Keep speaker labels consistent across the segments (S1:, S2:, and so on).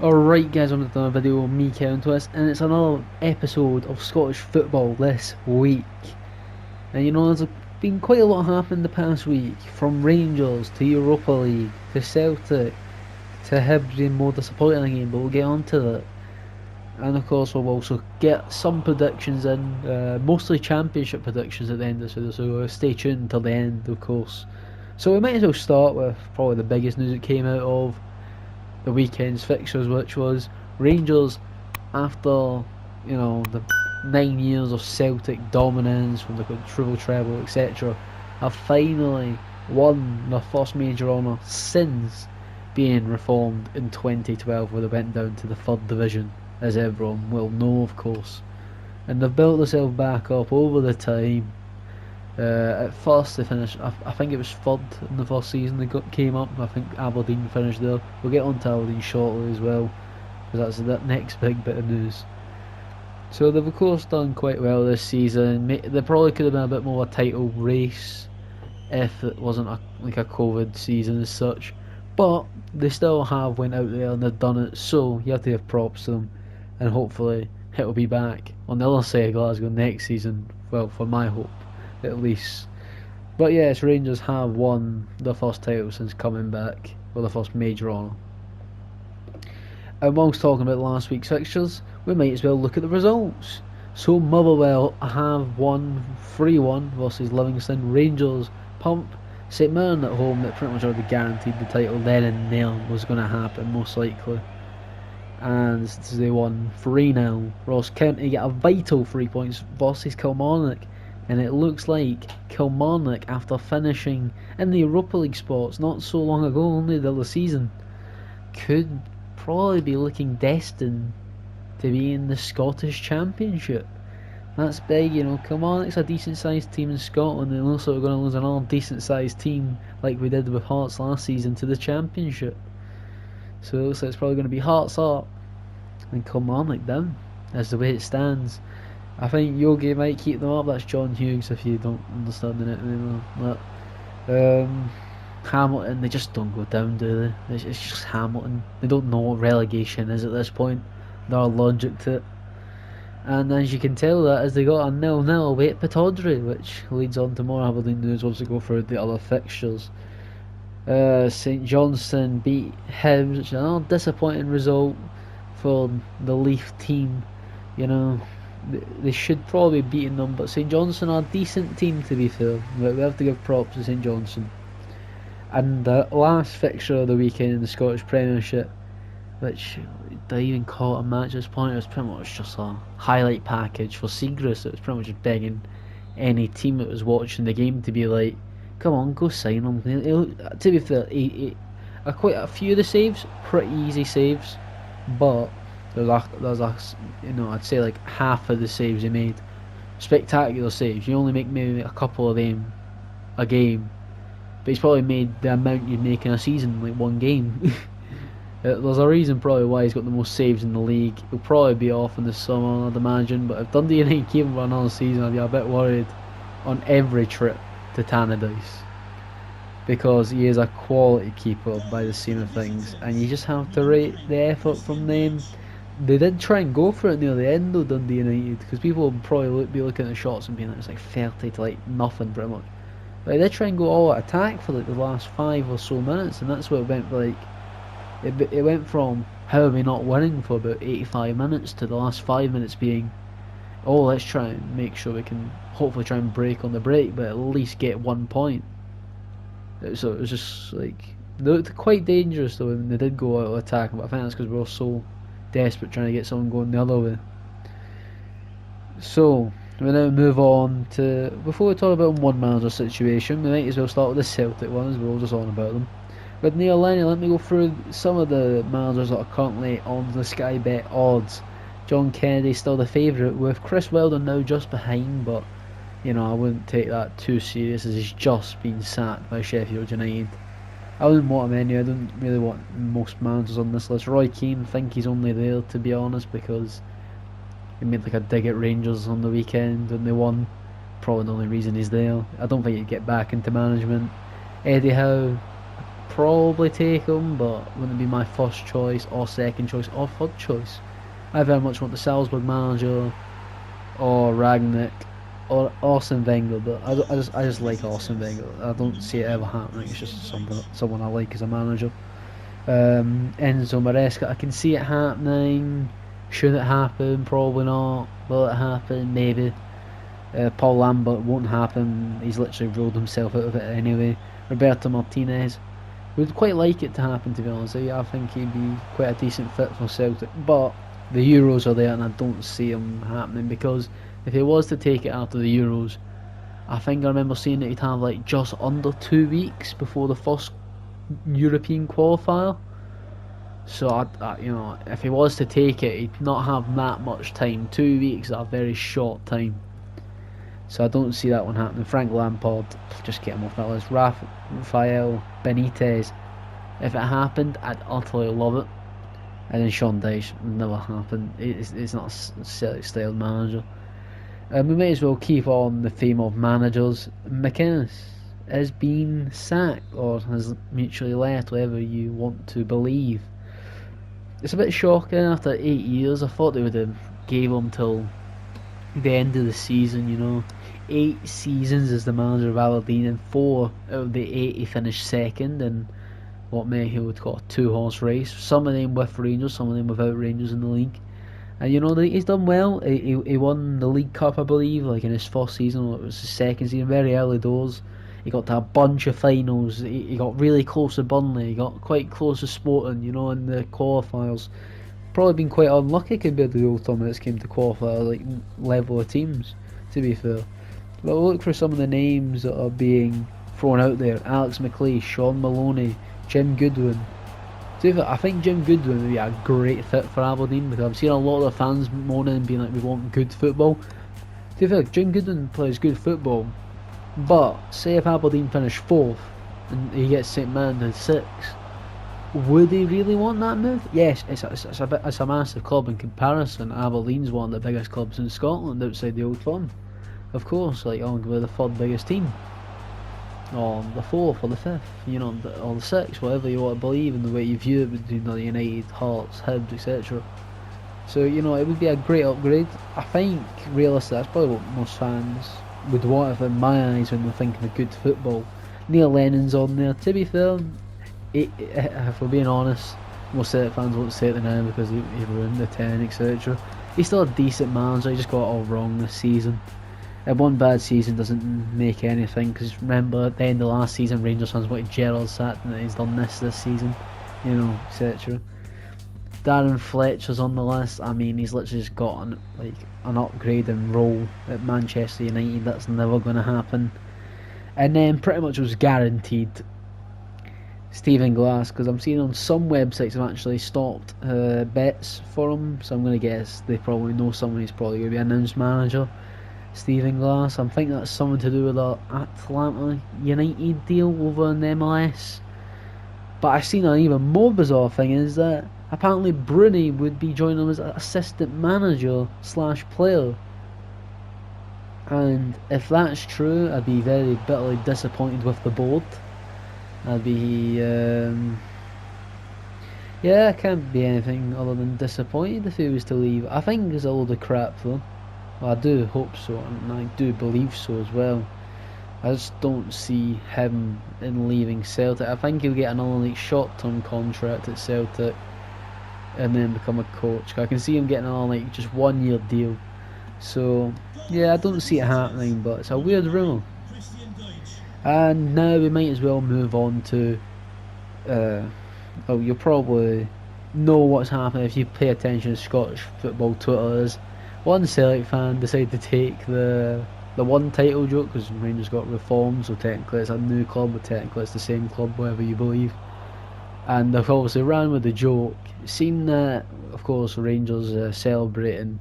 S1: Alright guys, I'm another video of me, Kevin Twist, and it's another episode of Scottish football this week. And you know, there's been quite a lot happening the past week, from Rangers to Europa League, to Celtic, to Hibs being more disappointing again, but we'll get on to that. And of course we'll also get some predictions in, mostly championship predictions at the end of this video, so stay tuned until the end of course. So we might as well start with probably the biggest news that came out of the weekend's fixtures, which was Rangers, after the 9 years of Celtic dominance from the triple treble etc, have finally won their first major honour since being reformed in 2012, where they went down to the third division, as everyone will know of course, and they've built themselves back up over the time. At first they finished, I think it was third in the first season they came up. I think Aberdeen finished there. We'll get on to Aberdeen shortly as well, because that's the next big bit of news. So they've of course done quite well this season. They probably could have been a bit more of a title race if it wasn't like a COVID season as such, but they still have went out there and they've done it, so you have to give props to them, and hopefully it'll be back on the other side of Glasgow next season, well, for my hope at least. But yes, Rangers have won their first title since coming back, or the first major honour. And whilst talking about last week's fixtures, we might as well look at the results. So Motherwell have won 3-1 versus Livingston. Rangers pump St Mirren at home, that pretty much already guaranteed the title then and there was going to happen most likely, and they won 3-0. Ross County get a vital 3 points versus Kilmarnock, and it looks like Kilmarnock, after finishing in the Europa League spots not so long ago, only the other season, could probably be looking destined to be in the Scottish Championship. That's big, Kilmarnock's a decent sized team in Scotland, and also we're going to lose another decent sized team like we did with Hearts last season to the Championship. So it looks like it's probably going to be Hearts up and Kilmarnock down, as the way it stands. I think Yogi might keep them up. That's John Hughes, if you don't understand it anymore. But Hamilton, they just don't go down, do they? It's just Hamilton. They don't know what relegation is at this point. They're allergic to it. And as you can tell, that as they got a 0-0 away at Pittodrie, which leads on to more Aberdeen news once we go through the other fixtures. St Johnstone beat Hibs, which is another disappointing result for the Leaf team. They should probably be beating them, but St Johnstone are a decent team, to be fair. But we have to give props to St Johnstone. And the last fixture of the weekend in the Scottish Premiership, which they even call it a match at this point, it was pretty much just a highlight package for Seagrass. It was pretty much just begging any team that was watching the game to be like, come on, go sign him. To be fair, quite a few of the saves, pretty easy saves, but there's I'd say like half of the saves he made, spectacular saves. You only make maybe a couple of them a game, but he's probably made the amount you'd make in a season, like one game. There's a reason probably why he's got the most saves in the league. He'll probably be off in the summer, I'd imagine, but if Dundee United keep him for another season, I'd be a bit worried on every trip to Tannadice, because he is a quality keeper by the scene of things, and you just have to rate the effort from them. They did try and go for it near the end though, Dundee United, because people would probably be looking at the shots and being like, it's like 30 to like nothing pretty much. But they did try and go all out attack for like the last 5 or so minutes, and that's what it went like. It went from how are we not winning for about 85 minutes to the last 5 minutes being, oh, let's try and make sure we can hopefully try and break on the break, but at least get 1 point. So it was just like, they looked quite dangerous though when they did go out attack, but I think that's because we were so desperate trying to get someone going the other way. So we now move on to, before we talk about one manager situation, we might as well start with the Celtic ones. We're all just on about them. With Neil Lennon, let me go through some of the managers that are currently on the Sky Bet odds. John Kennedy still the favourite, with Chris Wilder now just behind, but I wouldn't take that too serious, as he's just been sacked by Sheffield United. I wouldn't want him anyway. I don't really want most managers on this list. Roy Keane, think he's only there, to be honest, because he made like a dig at Rangers on the weekend and they won. Probably the only reason he's there. I don't think he'd get back into management. Eddie Howe, probably take him, but wouldn't be my first choice or second choice or third choice. I very much want the Salzburg manager or Ragnick or Arsene Wenger, but I just like Arsene Wenger. I don't see it ever happening. It's just someone I like as a manager. Enzo Maresca, I can see it happening. Should it happen? Probably not. Will it happen? Maybe. Paul Lambert won't happen. He's literally ruled himself out of it anyway. Roberto Martinez, would quite like it to happen, to be honest. I think he'd be quite a decent fit for Celtic, but the Euros are there and I don't see him happening, because if he was to take it after the Euros, I think I remember seeing that he'd have like just under 2 weeks before the first European qualifier. So if he was to take it, he'd not have that much time. 2 weeks is a very short time. So I don't see that one happening. Frank Lampard, just get him off that list. Rafael Benitez, if it happened, I'd utterly love it. And then Sean Dyche, never happened. It's not a Celtic style manager. We may as well keep on the theme of managers. McInnes has been sacked, or has mutually left, whatever you want to believe. It's a bit shocking after 8 years. I thought they would have gave him till the end of the season, 8 seasons as the manager of Aberdeen, and 4 out of the 8 he finished second in what many people would call a 2-horse race. Some of them with Rangers, some of them without Rangers in the league. And he's done well. He won the League Cup, I believe, like in his first season, or it was his second season, very early doors. He got to a bunch of finals. He got really close to Burnley. He got quite close to Sporting, in the qualifiers. Probably been quite unlucky compared to the old time when it came to qualifier, like level of teams, to be fair. But we'll look for some of the names that are being thrown out there. Alex McLeish, Sean Maloney, Jim Goodwin. I think Jim Goodwin would be a great fit for Aberdeen, because I've seen a lot of the fans moaning and being like, we want good football. To be fair, Jim Goodwin plays good football, but say if Aberdeen finish 4th and he gets St Man to 6th, would he really want that move? Yes, it's a massive club in comparison. Aberdeen's one of the biggest clubs in Scotland outside the Old Firm. Of course, we're the 3rd biggest team, or the 4th, or the 5th, or the 6th, whatever you want to believe in the way you view it between the United, Hearts, Hibs, etc. So, it would be a great upgrade. I think, realistically, that's probably what most fans would want, in my eyes, when they're thinking of good football. Neil Lennon's on there. To be fair, if we're being honest, most Celtic fans won't say it now because he ruined the 10, etc. He's still a decent manager, he just got it all wrong this season. And one bad season doesn't make anything, because remember at the end of last season Rangers fans wanted Gerrard sacked, and he's done this season, etc. Darren Fletcher's on the list. I mean, he's literally just got an upgrade and role at Manchester United. That's never going to happen. And then pretty much it was guaranteed Stephen Glass, because I'm seeing on some websites have actually stopped bets for him, so I'm going to guess they probably know someone who's probably going to be announced manager. Stephen Glass, I'm thinking that's something to do with the Atlanta United deal over in the MLS. But I've seen an even more bizarre thing, is that apparently Bruni would be joining them as assistant manager / player. And if that's true, I'd be very bitterly disappointed with the board. I'd be I can't be anything other than disappointed if he was to leave. I think it's a load of crap though. Well, I do hope so, and I do believe so as well. I just don't see him in leaving Celtic. I think he'll get another short-term contract at Celtic and then become a coach. I can see him getting another just 1 year deal. So yeah, I don't see it happening, but it's a weird rumour. And now we might as well move on to you'll probably know what's happening if you pay attention to Scottish football Twitter. Is one Celtic fan decided to take the one title joke, because Rangers got reformed, so technically it's a new club, but technically it's the same club, whatever you believe. And they've obviously ran with the joke, seen that of course Rangers celebrating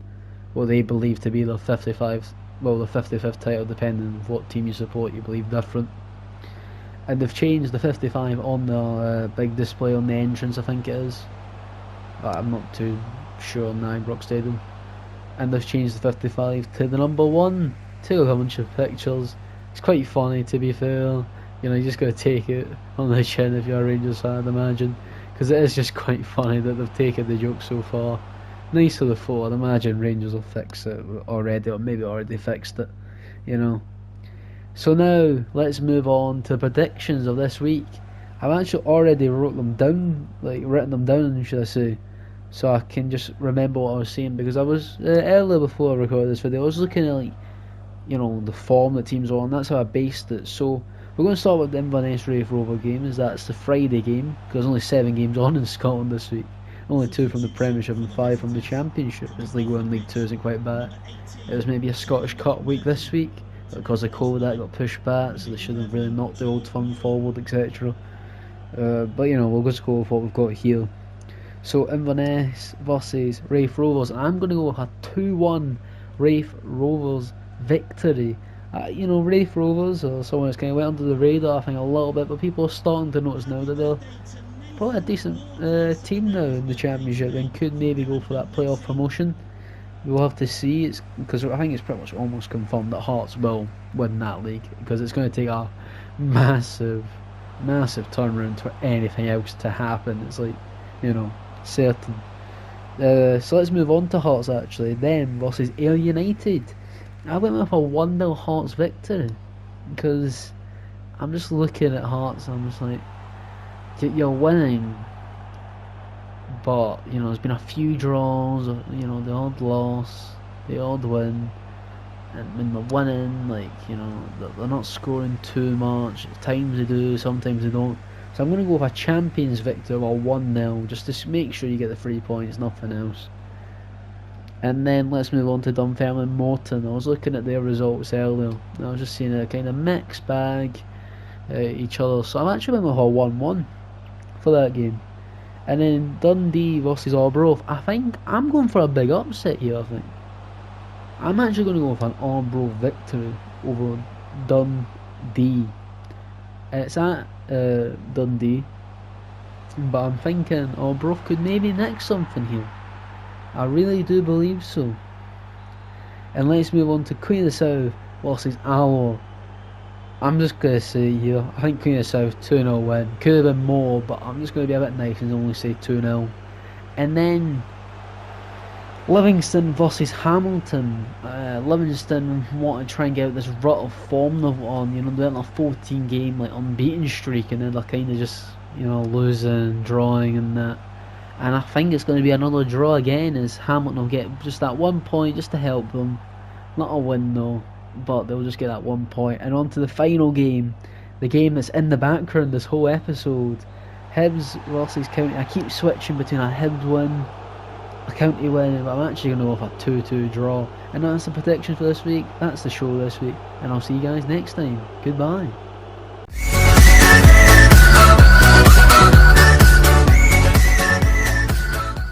S1: what they believe to be their 55th title, depending on what team you support, you believe different. And they've changed the 55 on the big display on the entrance, I think it is. I'm not too sure on the Ibrox Stadium. And they've changed the 55 to the number 1. Took a bunch of pictures. It's quite funny, to be fair. You know, you just got to take it on the chin if you're a Rangers fan, I'd imagine, because it is just quite funny that they've taken the joke so far. Nice of the foot. I'd imagine Rangers will fix it already, or maybe already fixed it. You know. So now let's move on to predictions of this week. I've actually already written them down, should I say, so I can just remember what I was saying, because I was earlier before I recorded this video, I was looking at the form that teams are on. That's how I based it. So we're going to start with the Inverness Raith Rover games. That's the Friday game, because there's only 7 games on in Scotland this week. Only 2 from the Premiership and 5 from the Championship, as League 1 and League 2 isn't quite back. It was maybe a Scottish Cup week this week, but because of COVID that got pushed back, so they should have really knocked the Old Firm forward, etc. But we'll just go with what we've got here. So Inverness versus Raith Rovers. I'm going to go with a 2-1 Raith Rovers victory. Raith Rovers are someone that's kind of went under the radar, I think, a little bit, but people are starting to notice now that they're probably a decent team now in the Championship and could maybe go for that playoff promotion. We'll have to see. It's because I think it's pretty much almost confirmed that Hearts will win that league, because it's going to take a massive turnaround for anything else to happen. It's like, certain. So let's move on to Hearts actually. Them versus Ayr United. I went with a 1-0 Hearts victory, because I'm just looking at Hearts and I'm just like, you're winning, but there's been a few draws, the odd loss, the odd win, and when they're winning, they're not scoring too much. At times they do, sometimes they don't. So I'm going to go with a champions victory or 1-0, just to make sure you get the 3 points, nothing else. And then let's move on to Dunfermline Morton. I was looking at their results earlier, and I was just seeing a kind of mixed bag each other. So I'm actually going with a 1-1 for that game. And then Dundee versus Arbroath. I think I'm going for a big upset here. I think I'm actually going to go with an Arbroath victory over Dundee. It's at Dundee, but I'm thinking Arbroath could maybe nick something here. I really do believe so. And let's move on to Queen of the South versus Alloa. I'm just going to say here, I think Queen of the South 2-0 win. Could have been more, but I'm just going to be a bit nice and only say 2-0. And then Livingston versus Hamilton. Livingston want to try and get out this rut of form they're on. They're on a 14 game unbeaten streak, and then they're kind of just losing, drawing and that. And I think it's going to be another draw again, as Hamilton will get just that 1 point just to help them. Not a win though, but they'll just get that 1 point. And on to the final game, the game that's in the background this whole episode. Hibs versus County. I keep switching between a Hibs win, a County win, but I'm actually going to go with a 2-2 draw. And that's the prediction for this week. That's the show this week, and I'll see you guys next time. Goodbye.